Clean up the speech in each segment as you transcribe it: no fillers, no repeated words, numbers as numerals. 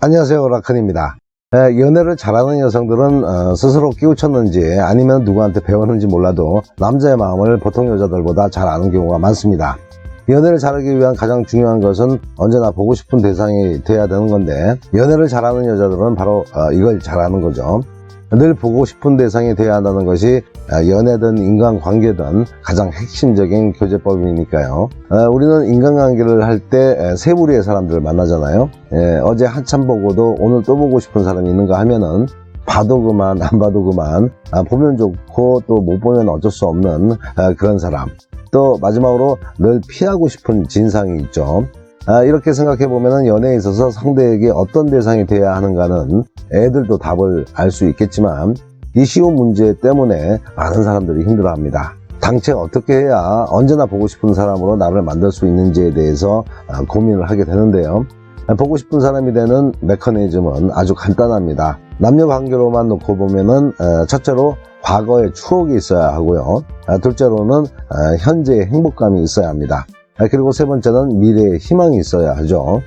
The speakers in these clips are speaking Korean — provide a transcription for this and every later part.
안녕하세요, 라큰입니다. 연애를 잘하는 여성들은 스스로 끼우쳤는지 아니면 누구한테 배웠는지 몰라도 남자의 마음을 보통 여자들보다 잘 아는 경우가 많습니다. 연애를 잘하기 위한 가장 중요한 것은 언제나 보고 싶은 대상이 돼야 되는 건데, 연애를 잘하는 여자들은 바로 이걸 잘하는 거죠. 늘 보고 싶은 대상이 돼야 한다는 것이 연애든 인간관계든 가장 핵심적인 교제법이니까요. 우리는 인간관계를 할 때 세 부류의 사람들을 만나잖아요. 어제 한참 보고도 오늘 또 보고 싶은 사람이 있는가 하면은 봐도 그만 안 봐도 그만, 보면 좋고 또 못 보면 어쩔 수 없는 그런 사람, 또 마지막으로 늘 피하고 싶은 진상이 있죠. 이렇게 생각해 보면 연애에 있어서 상대에게 어떤 대상이 돼야 하는가는 애들도 답을 알 수 있겠지만, 이 쉬운 문제 때문에 많은 사람들이 힘들어합니다. 당최 어떻게 해야 언제나 보고 싶은 사람으로 나를 만들 수 있는지에 대해서 고민을 하게 되는데요. 보고 싶은 사람이 되는 메커니즘은 아주 간단합니다. 남녀 관계로만 놓고 보면은 첫째로 과거의 추억이 있어야 하고요. 둘째로는 현재의 행복감이 있어야 합니다. 그리고 세 번째는 미래의 희망이 있어야 하죠.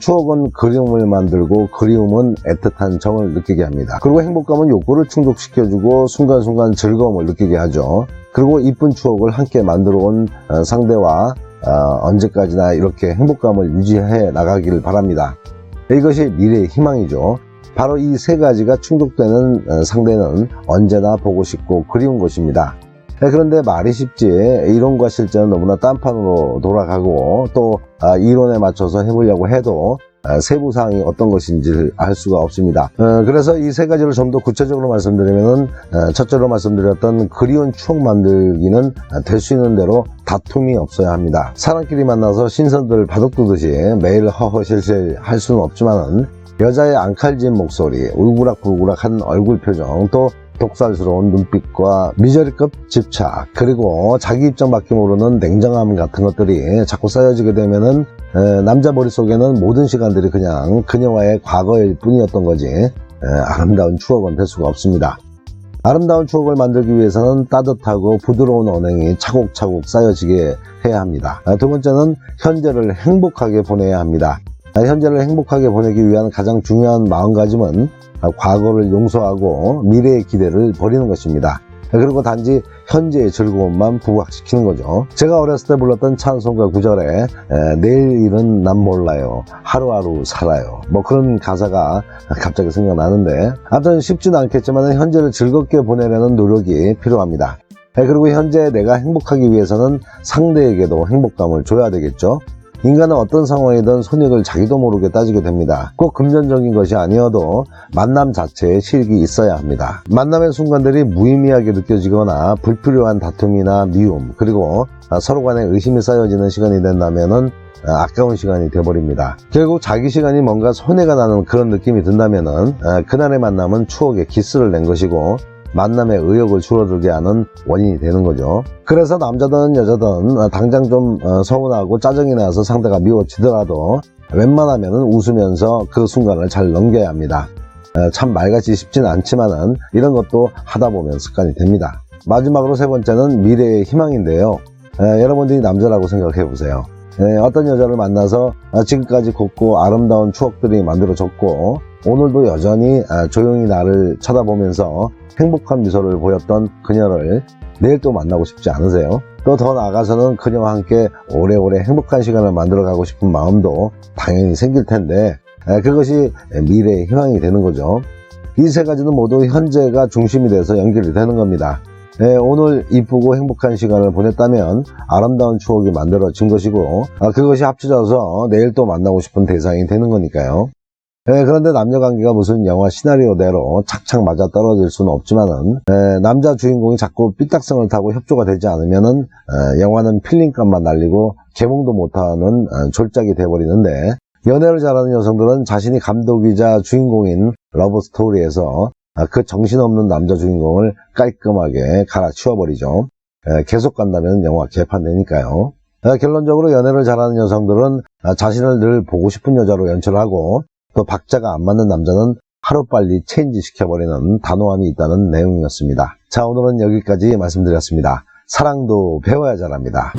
추억은 그리움을 만들고 그리움은 애틋한 정을 느끼게 합니다. 그리고 행복감은 욕구를 충족시켜주고 순간순간 즐거움을 느끼게 하죠. 그리고 이쁜 추억을 함께 만들어 온 상대와 언제까지나 이렇게 행복감을 유지해 나가기를 바랍니다. 이것이 미래의 희망이죠. 바로 이 세 가지가 충족되는 상대는 언제나 보고 싶고 그리운 것입니다. 그런데 말이 쉽지 이론과 실제는 너무나 딴판으로 돌아가고, 또 이론에 맞춰서 해보려고 해도 세부사항이 어떤 것인지 알 수가 없습니다. 그래서 이 세 가지를 좀 더 구체적으로 말씀드리면, 첫째로 말씀드렸던 그리운 추억 만들기는 될 수 있는 대로 다툼이 없어야 합니다. 사람끼리 만나서 신선들 바둑두듯이 매일 허허실실 할 수는 없지만은, 여자의 앙칼진 목소리, 울그락불그락한 얼굴 표정, 또 독살스러운 눈빛과 미저리급 집착, 그리고 자기 입장밖에 모르는 냉정함 같은 것들이 자꾸 쌓여지게 되면은 남자 머릿속에는 모든 시간들이 그냥 그녀와의 과거일 뿐이었던 거지 아름다운 추억은 될 수가 없습니다. 아름다운 추억을 만들기 위해서는 따뜻하고 부드러운 언행이 차곡차곡 쌓여지게 해야 합니다. 두 번째는 현재를 행복하게 보내야 합니다. 현재를 행복하게 보내기 위한 가장 중요한 마음가짐은 과거를 용서하고 미래의 기대를 버리는 것입니다. 그리고 단지 현재의 즐거움만 부각시키는 거죠. 제가 어렸을 때 불렀던 찬송가 구절에 내일 일은 난 몰라요, 하루하루 살아요, 뭐 그런 가사가 갑자기 생각나는데, 아무튼 쉽지는 않겠지만 현재를 즐겁게 보내려는 노력이 필요합니다. 그리고 현재 내가 행복하기 위해서는 상대에게도 행복감을 줘야 되겠죠. 인간은 어떤 상황이든 손익을 자기도 모르게 따지게 됩니다. 꼭 금전적인 것이 아니어도 만남 자체에 실익이 있어야 합니다. 만남의 순간들이 무의미하게 느껴지거나 불필요한 다툼이나 미움, 그리고 서로 간에 의심이 쌓여지는 시간이 된다면은 아까운 시간이 돼버립니다. 결국 자기 시간이 뭔가 손해가 나는 그런 느낌이 든다면은 그날의 만남은 추억에 기스를 낸 것이고 만남의 의욕을 줄어들게 하는 원인이 되는 거죠. 그래서 남자든 여자든 당장 좀 서운하고 짜증이 나서 상대가 미워지더라도 웬만하면 웃으면서 그 순간을 잘 넘겨야 합니다. 참 말같이 쉽지는 않지만은 이런 것도 하다 보면 습관이 됩니다. 마지막으로 세 번째는 미래의 희망인데요. 여러분들이 남자라고 생각해 보세요. 어떤 여자를 만나서 지금까지 곱고 아름다운 추억들이 만들어졌고, 오늘도 여전히 조용히 나를 쳐다보면서 행복한 미소를 보였던 그녀를 내일 또 만나고 싶지 않으세요? 또 더 나아가서는 그녀와 함께 오래오래 행복한 시간을 만들어가고 싶은 마음도 당연히 생길 텐데, 그것이 미래의 희망이 되는 거죠. 이 세 가지는 모두 현재가 중심이 돼서 연결이 되는 겁니다. 오늘 이쁘고 행복한 시간을 보냈다면 아름다운 추억이 만들어진 것이고, 그것이 합쳐져서 내일 또 만나고 싶은 대상이 되는 거니까요. 그런데 남녀관계가 무슨 영화 시나리오대로 착착 맞아 떨어질 수는 없지만은, 남자 주인공이 자꾸 삐딱성을 타고 협조가 되지 않으면은 영화는 필름값만 날리고 개봉도 못하는 졸작이 돼버리는데, 연애를 잘하는 여성들은 자신이 감독이자 주인공인 러브스토리에서 그 정신없는 남자 주인공을 깔끔하게 갈아치워버리죠. 계속 간다면 영화 개판되니까요. 결론적으로 연애를 잘하는 여성들은 자신을 늘 보고 싶은 여자로 연출하고, 또 박자가 안 맞는 남자는 하루빨리 체인지 시켜버리는 단호함이 있다는 내용이었습니다. 자, 오늘은 여기까지 말씀드렸습니다. 사랑도 배워야 잘합니다.